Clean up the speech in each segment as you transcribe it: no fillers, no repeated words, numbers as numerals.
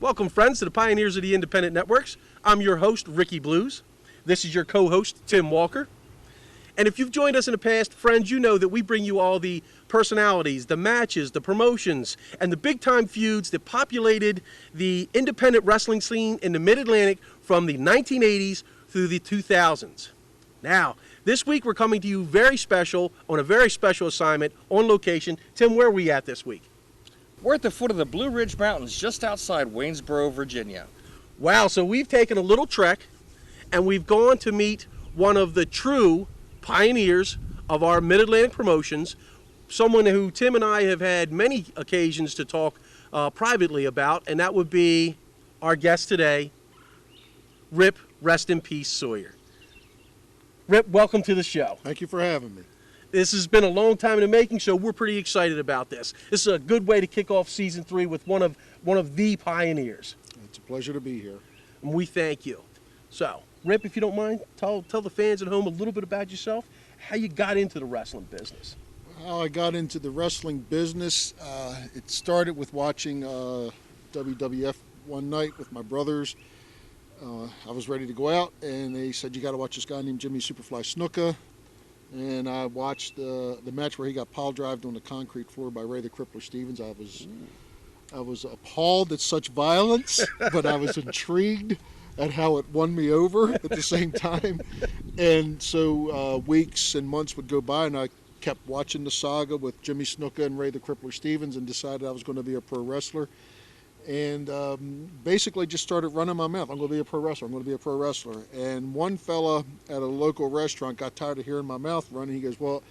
Welcome, friends, to the Pioneers of the Independent Networks. I'm your host, Ricky Blues. This is your co-host, Tim Walker. And if you've joined us in the past, friends, you know that we bring you all the personalities, the matches, the promotions, and the big-time feuds that populated the independent wrestling scene in the Mid-Atlantic from the 1980s through the 2000s. Now, this week we're coming to you very special, on a very special assignment, on location. Tim, where are we at this week? We're at the foot of the Blue Ridge Mountains, just outside Waynesboro, Virginia. Wow, so we've taken a little trek, and we've gone to meet one of the true pioneers of our Mid-Atlantic promotions, someone who Tim and I have had many occasions to talk privately about, and that would be our guest today, Rip, rest in peace, Sawyer. Rip, welcome to the show. Thank you for having me. This has been a long time in the making, so we're pretty excited about this. This is a good way to kick off season 3 with one of the pioneers. It's a pleasure to be here. And we thank you. So, Rip, if you don't mind, tell the fans at home a little bit about yourself, how you got into the wrestling business. How I got into the wrestling business, it started with watching WWF one night with my brothers. I was ready to go out, and they said, you got to watch this guy named Jimmy Superfly Snuka. And I watched the match where he got pile-drived on the concrete floor by Ray the Crippler Stevens. I was appalled at such violence, but I was intrigued at how it won me over at the same time. And so weeks and months would go by, and I kept watching the saga with Jimmy Snuka and Ray the Crippler Stevens, and decided I was going to be a pro wrestler. And basically just started running my mouth. I'm going to be a pro wrestler. I'm going to be a pro wrestler. And one fella at a local restaurant got tired of hearing my mouth run. And he goes, well,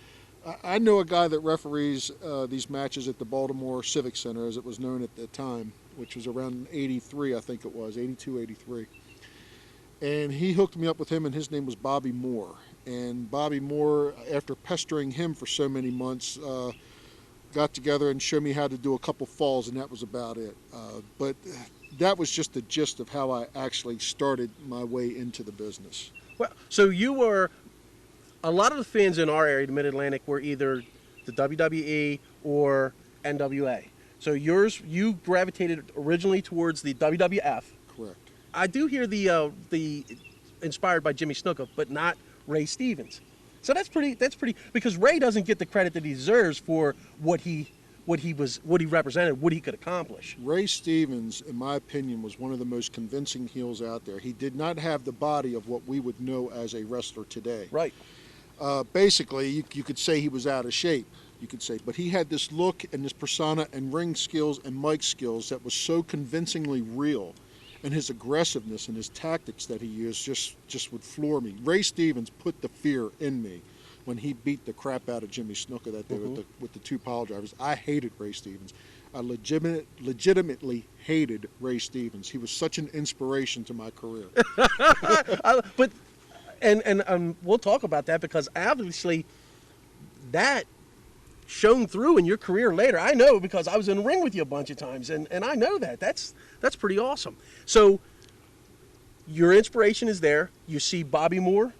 I know a guy that referees these matches at the Baltimore Civic Center, as it was known at the time, which was around 83, I think it was, 82, 83. And he hooked me up with him, and his name was Bobby Moore. And Bobby Moore, after pestering him for so many months, got together and showed me how to do a couple falls, and that was about it. But that was just the gist of how I actually started my way into the business. Well, so you were, a lot of the fans in our area, the Mid-Atlantic, were either the WWE or NWA. So you gravitated originally towards the WWF. Correct. I do hear the inspired by Jimmy Snuka, but not Ray Stevens. So that's pretty because Ray doesn't get the credit that he deserves for what he represented, what he could accomplish. Ray Stevens, in my opinion, was one of the most convincing heels out there. He did not have the body of what we would know as a wrestler today. Right. Basically, you could say he was out of shape, you could say, but he had this look and this persona and ring skills and mic skills that was so convincingly real. And his aggressiveness and his tactics that he used just would floor me. Ray Stevens put the fear in me when he beat the crap out of Jimmy Snuka that day with the two pile drivers. I hated Ray Stevens. I legitimately hated Ray Stevens. He was such an inspiration to my career. But we'll talk about that, because obviously that shone through in your career later. I know, because I was in the ring with you a bunch of times, and I know that. That's pretty awesome. So your inspiration is there. You see Bobby Moore,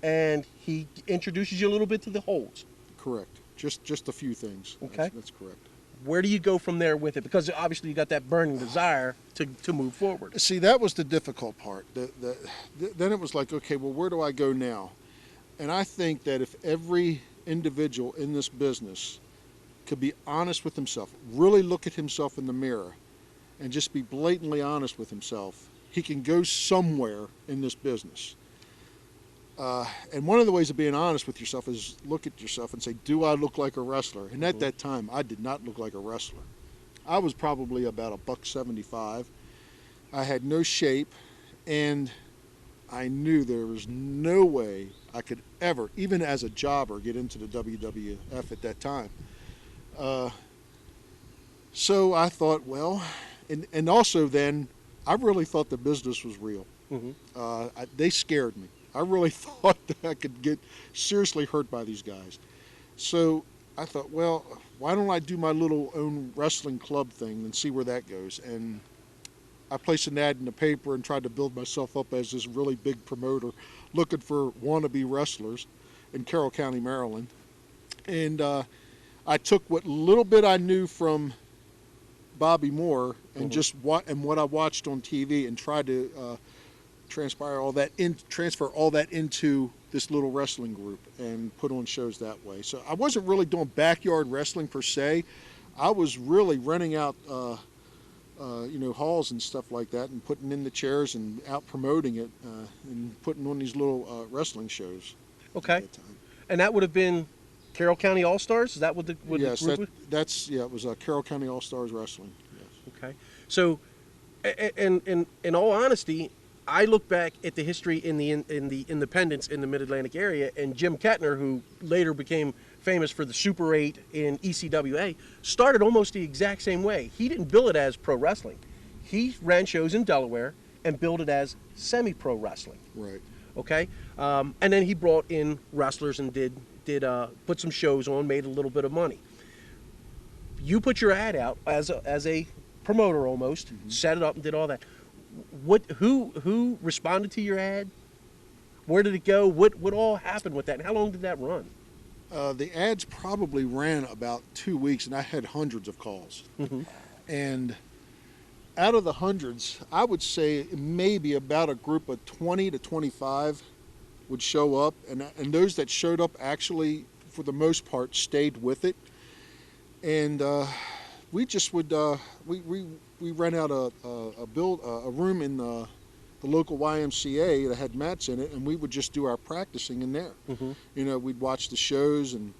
and he introduces you a little bit to the holds. Correct. Just a few things. Okay. That's correct. Where do you go from there with it? Because obviously you got that burning desire to move forward. See, that was the difficult part. Then it was like, okay, well, where do I go now? And I think that if every individual in this business could be honest with himself, really look at himself in the mirror, and just be blatantly honest with himself, he can go somewhere in this business. And one of the ways of being honest with yourself is look at yourself and say, do I look like a wrestler? And at that time, I did not look like a wrestler. I was probably about $175. I had no shape, and I knew there was no way I could ever, even as a jobber, get into the WWF at that time. So I thought, well, and also then, I really thought the business was real. They scared me. I really thought that I could get seriously hurt by these guys. So I thought, well, why don't I do my little own wrestling club thing and see where that goes? And I placed an ad in the paper and tried to build myself up as this really big promoter looking for wannabe wrestlers in Carroll County, Maryland. And I took what little bit I knew from Bobby Moore and just what I watched on TV and tried to transfer all that into this little wrestling group and put on shows that way. So I wasn't really doing backyard wrestling per se. I was really renting out halls and stuff like that and putting in the chairs and out promoting it and putting on these little wrestling shows. Okay. At that time. And that would have been Carroll County All Stars? Is that what the yes, group was? it was Carroll County All Stars Wrestling. Yes. Okay. So, in all honesty, I look back at the history in the independents in the Mid-Atlantic area, and Jim Kettner, who later became famous for the Super 8 in ECWA, started almost the exact same way. He didn't bill it as pro wrestling. He ran shows in Delaware and billed it as semi-pro wrestling. Right. Okay, and then he brought in wrestlers and did put some shows on, made a little bit of money. You put your ad out as a promoter almost, set it up and did all that. Who responded to your ad? Where did it go? What all happened with that? And how long did that run? The ads probably ran about 2 weeks, and I had hundreds of calls. And out of the hundreds, I would say maybe about a group of 20 to 25 would show up, and those that showed up actually, for the most part, stayed with it. And we just would we rent out a room in the local YMCA that had mats in it, and we would just do our practicing in there. We'd watch the shows, and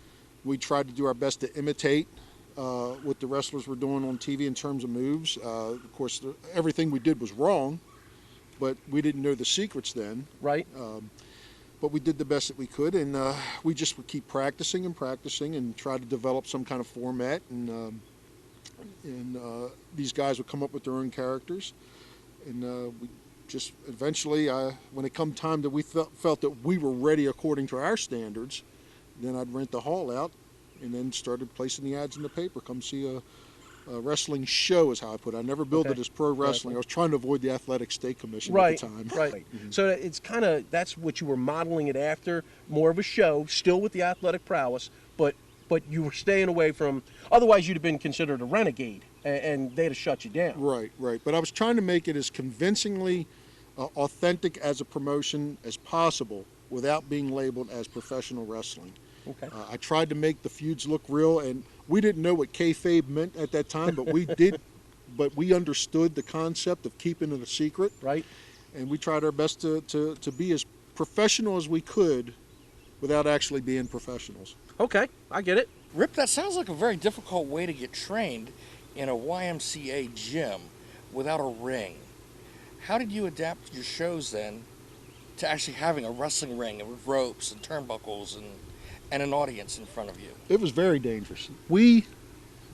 we tried to do our best to imitate what the wrestlers were doing on TV in terms of moves. Of course, everything we did was wrong, but we didn't know the secrets then. Right. But we did the best that we could, and we just would keep practicing and try to develop some kind of format. And these guys would come up with their own characters, and we just eventually, when it come time that we felt that we were ready according to our standards, then I'd rent the hall out, and then started placing the ads in the paper. Come see a wrestling show is how I put it. I never billed it as pro wrestling. I was trying to avoid the Athletic State Commission at the time. Right. So it's kind of, that's what you were modeling it after, more of a show, still with the athletic prowess, but you were staying away from, otherwise you'd have been considered a renegade, and they'd have shut you down. Right. But I was trying to make it as convincingly authentic as a promotion as possible without being labeled as professional wrestling. Okay. I tried to make the feuds look real, and we didn't know what kayfabe meant at that time, but we did. But we understood the concept of keeping it a secret. Right. And we tried our best to be as professional as we could without actually being professionals. Okay, I get it. Rip, that sounds like a very difficult way to get trained in a YMCA gym without a ring. How did you adapt your shows then to actually having a wrestling ring with ropes and turnbuckles and an audience in front of you? It was very dangerous. We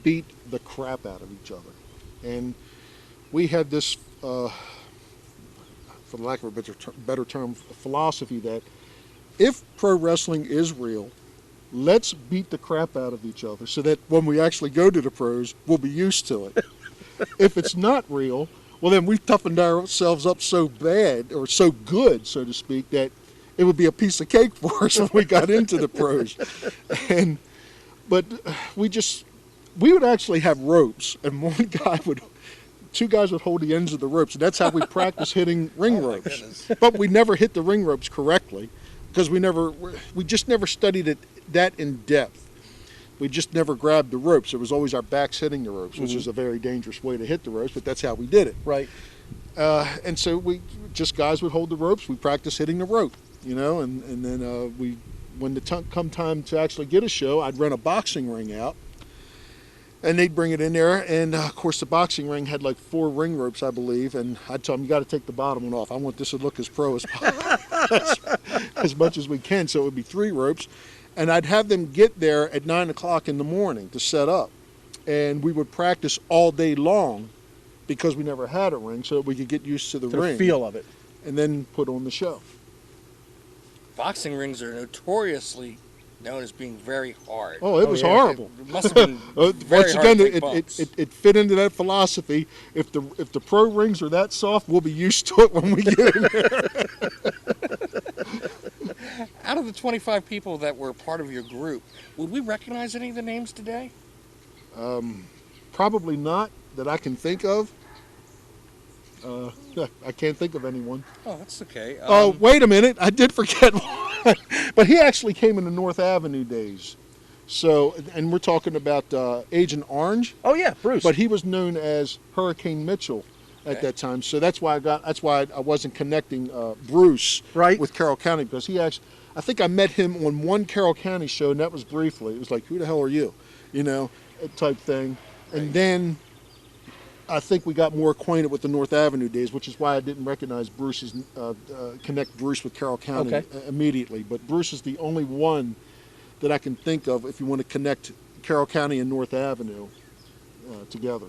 beat the crap out of each other. And we had this, for the lack of a better term, philosophy that if pro wrestling is real, let's beat the crap out of each other so that when we actually go to the pros, we'll be used to it. If it's not real, well, then we've toughened ourselves up so bad, or so good, so to speak, that it would be a piece of cake for us when we got into the pros. But we would actually have ropes, and two guys would hold the ends of the ropes, and that's how we practice hitting ring ropes. But we never hit the ring ropes correctly because we just never studied it that in depth. We just never grabbed the ropes. It was always our backs hitting the ropes, which is a very dangerous way to hit the ropes, but that's how we did it. Right. And so guys would hold the ropes. We practiced hitting the rope, and then when the come time to actually get a show, I'd rent a boxing ring out, and they'd bring it in there. And of course, the boxing ring had like 4 ring ropes, I believe, and I'd tell them, you got to take the bottom one off. I want this to look as pro as possible, as much as we can. So it would be 3 ropes. And I'd have them get there at 9 o'clock in the morning to set up. And we would practice all day long because we never had a ring, so that we could get used to the ring. The feel of it. And then put on the show. Boxing rings are notoriously known as being very hard. Oh, it was horrible. It must have been very once hard again, to take bumps. it fit into that philosophy. If the pro rings are that soft, we'll be used to it when we get in there. Out of the 25 people that were part of your group, would we recognize any of the names today? Probably not, that I can think of, I can't think of anyone. Oh, that's okay. Oh, wait a minute. I did forget one. But he actually came in the North Avenue days. So, and we're talking about Agent Orange. Oh yeah, Bruce. But he was known as Hurricane Mitchell at that time. So that's why I wasn't connecting Bruce Right. with Carroll County, because he actually, I think I met him on one Carroll County show, and that was briefly. It was like, who the hell are you? You know, type thing. And then I think we got more acquainted with the North Avenue days, which is why I didn't recognize Bruce's, connect Bruce with Carroll County immediately. But Bruce is the only one that I can think of if you want to connect Carroll County and North Avenue together.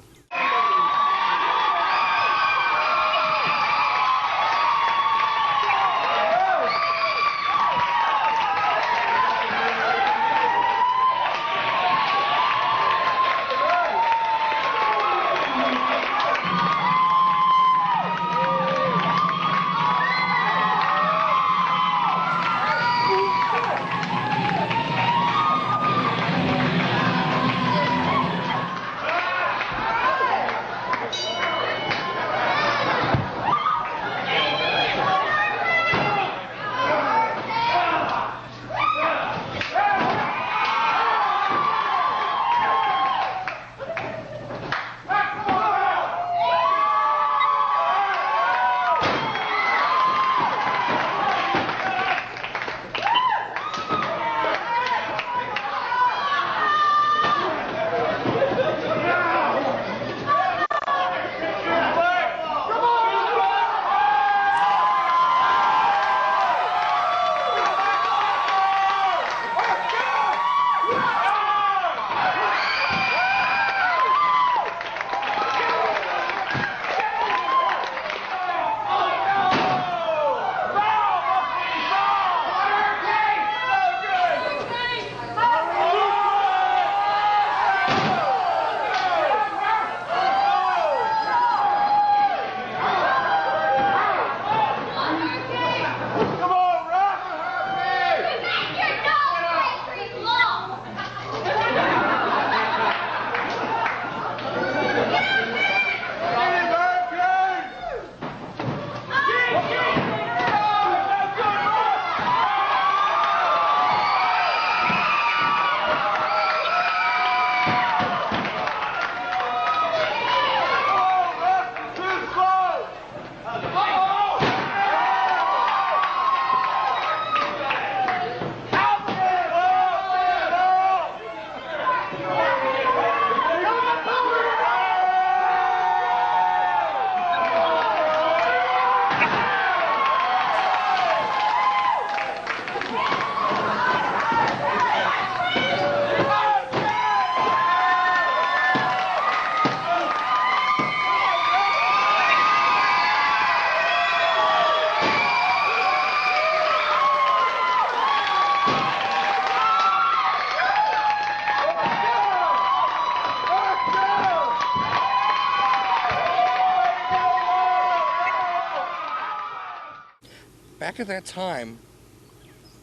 Back at that time,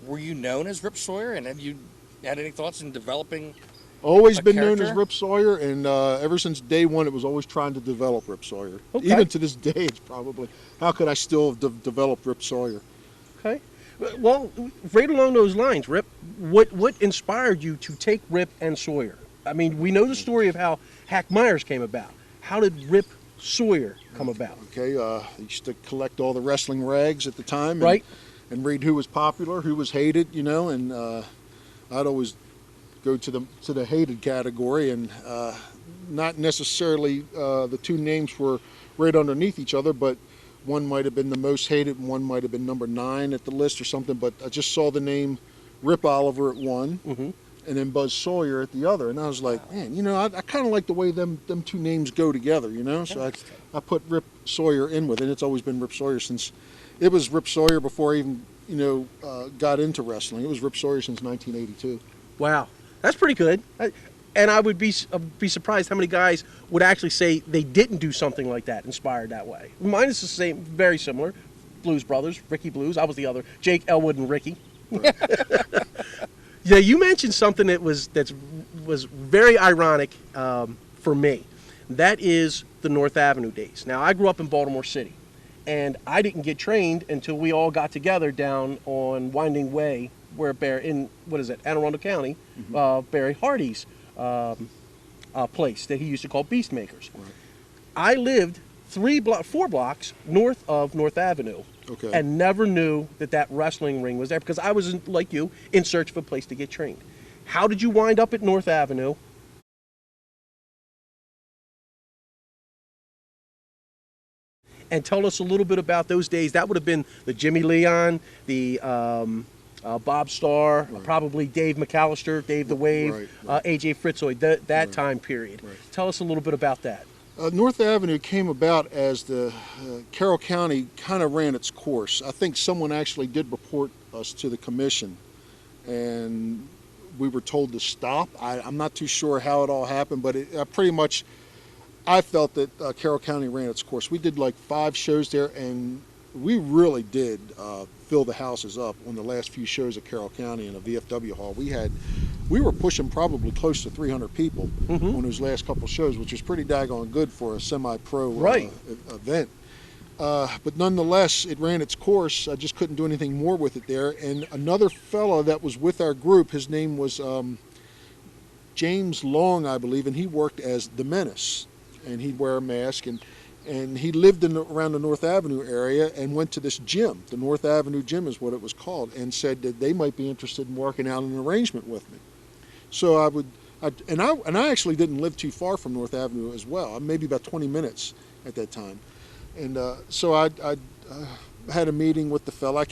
were you known as Rip Sawyer, and had you had any thoughts in developing? Always A been known as character? Rip Sawyer, and ever since day one, it was always trying to develop Rip Sawyer. Okay. Even to this day, it's probably, how could I still have developed Rip Sawyer? Okay. Well, right along those lines, Rip, what inspired you to take Rip and Sawyer? I mean, we know the story of how Hack Myers came about. How did Rip Sawyer come about? Okay, I used to collect all the wrestling rags at the time, and, Right. and read who was popular, who was hated, you know, and I'd always go to the hated category, and not necessarily the two names were right underneath each other, but one might have been the most hated and one might have been number 9 at the list or something, but I just saw the name Rip Oliver at one, and then Buzz Sawyer at the other, and I was like, man, you know, I kind of like the way them two names go together, you know, so I put Rip Sawyer in with it, and it's always been Rip Sawyer since, it was Rip Sawyer before I even, you know, got into wrestling. It was Rip Sawyer since 1982. Wow, that's pretty good. And I would be surprised how many guys would actually say they didn't do something like that, inspired that way. Mine is the same, very similar. Blues Brothers, Ricky Blues. I was the other, Jake Elwood and Ricky. Yeah, you mentioned something that was very ironic for me. That is the North Avenue days. Now, I grew up in Baltimore City, and I didn't get trained until we all got together down on Winding Way, where in what is it, Anne Arundel County, Barry Hardy's place that he used to call Beastmakers. Right. I lived 4 blocks north of North Avenue, Okay. and never knew that wrestling ring was there because I was, like you, in search of a place to get trained. How did you wind up at North Avenue? And tell us a little bit about those days. That would have been the Jimmy Leon, the Bob Starr, Right. probably Dave McAllister, Dave the Wave, Right. AJ Fritzoy, that Right. time period. Right. Tell us a little bit about that. North Avenue came about as the Carroll County kind of ran its course. I think someone actually did report us to the commission, and we were told to stop. I'm not too sure how it all happened, but pretty much I felt that Carroll County ran its course. We did like 5 shows there, and we really did fill the houses up on the last few shows at Carroll County in a VFW hall. We were pushing probably close to 300 people on those last couple shows, which was pretty daggone good for a semi-pro Right. event. But nonetheless, it ran its course. I just couldn't do anything more with it there. And another fellow that was with our group, his name was James Long, I believe, and he worked as the Menace. And he'd wear a mask, and he lived around the North Avenue area and went to this gym. The North Avenue Gym is what it was called, and said that they might be interested in working out an arrangement with me. So I actually didn't live too far from North Avenue as well, maybe about 20 minutes at that time. And so I had a meeting with the fella.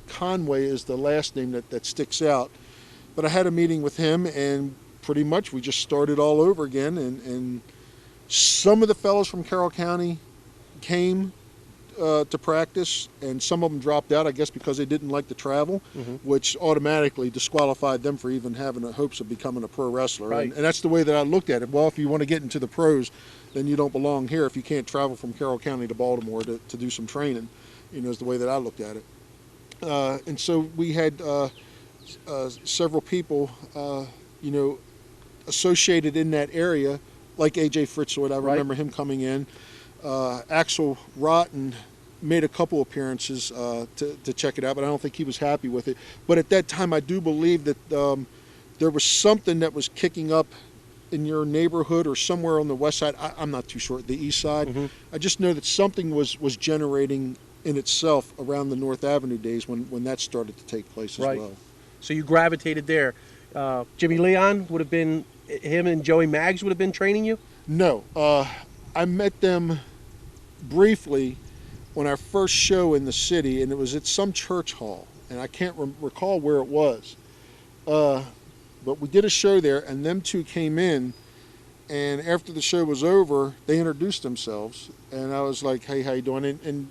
Conway is the last name that sticks out, but I had a meeting with him, and pretty much we just started all over again. And some of the fellows from Carroll County came to practice, and some of them dropped out, I guess, because they didn't like to travel, which automatically disqualified them for even having the hopes of becoming a pro wrestler. Right. And that's the way that I looked at it. Well, if you want to get into the pros, then you don't belong here if you can't travel from Carroll County to Baltimore to do some training, is the way that I looked at it. And so we had several people, associated in that area, like AJ Fritzoid. I remember him coming in. Axel Rotten made a couple appearances to check it out, but I don't think he was happy with it. But at that time, I do believe that there was something that was kicking up in your neighborhood or somewhere on the west side. I'm not too sure, the east side. I just know that something was generating in itself around the North Avenue days when that started to take place as well. So you gravitated there. Jimmy Leon would have been, him and Joey Maggs would have been training you? No. I met them briefly on our first show in the city, and it was at some church hall, and I can't recall where it was. But we did a show there, and them two came in, and after the show was over, they introduced themselves, and I was like, hey, how you doing? And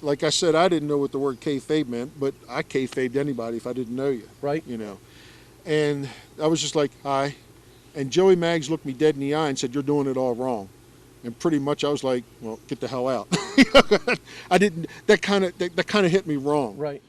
like I said, I didn't know what the word kayfabe meant, but I kayfabed anybody if I didn't know you. Right. And I was just like, hi. And Joey Maggs looked me dead in the eye and said, you're doing it all wrong. And pretty much I was like, well, get the hell out. I didn't, that kind of hit me wrong. Right.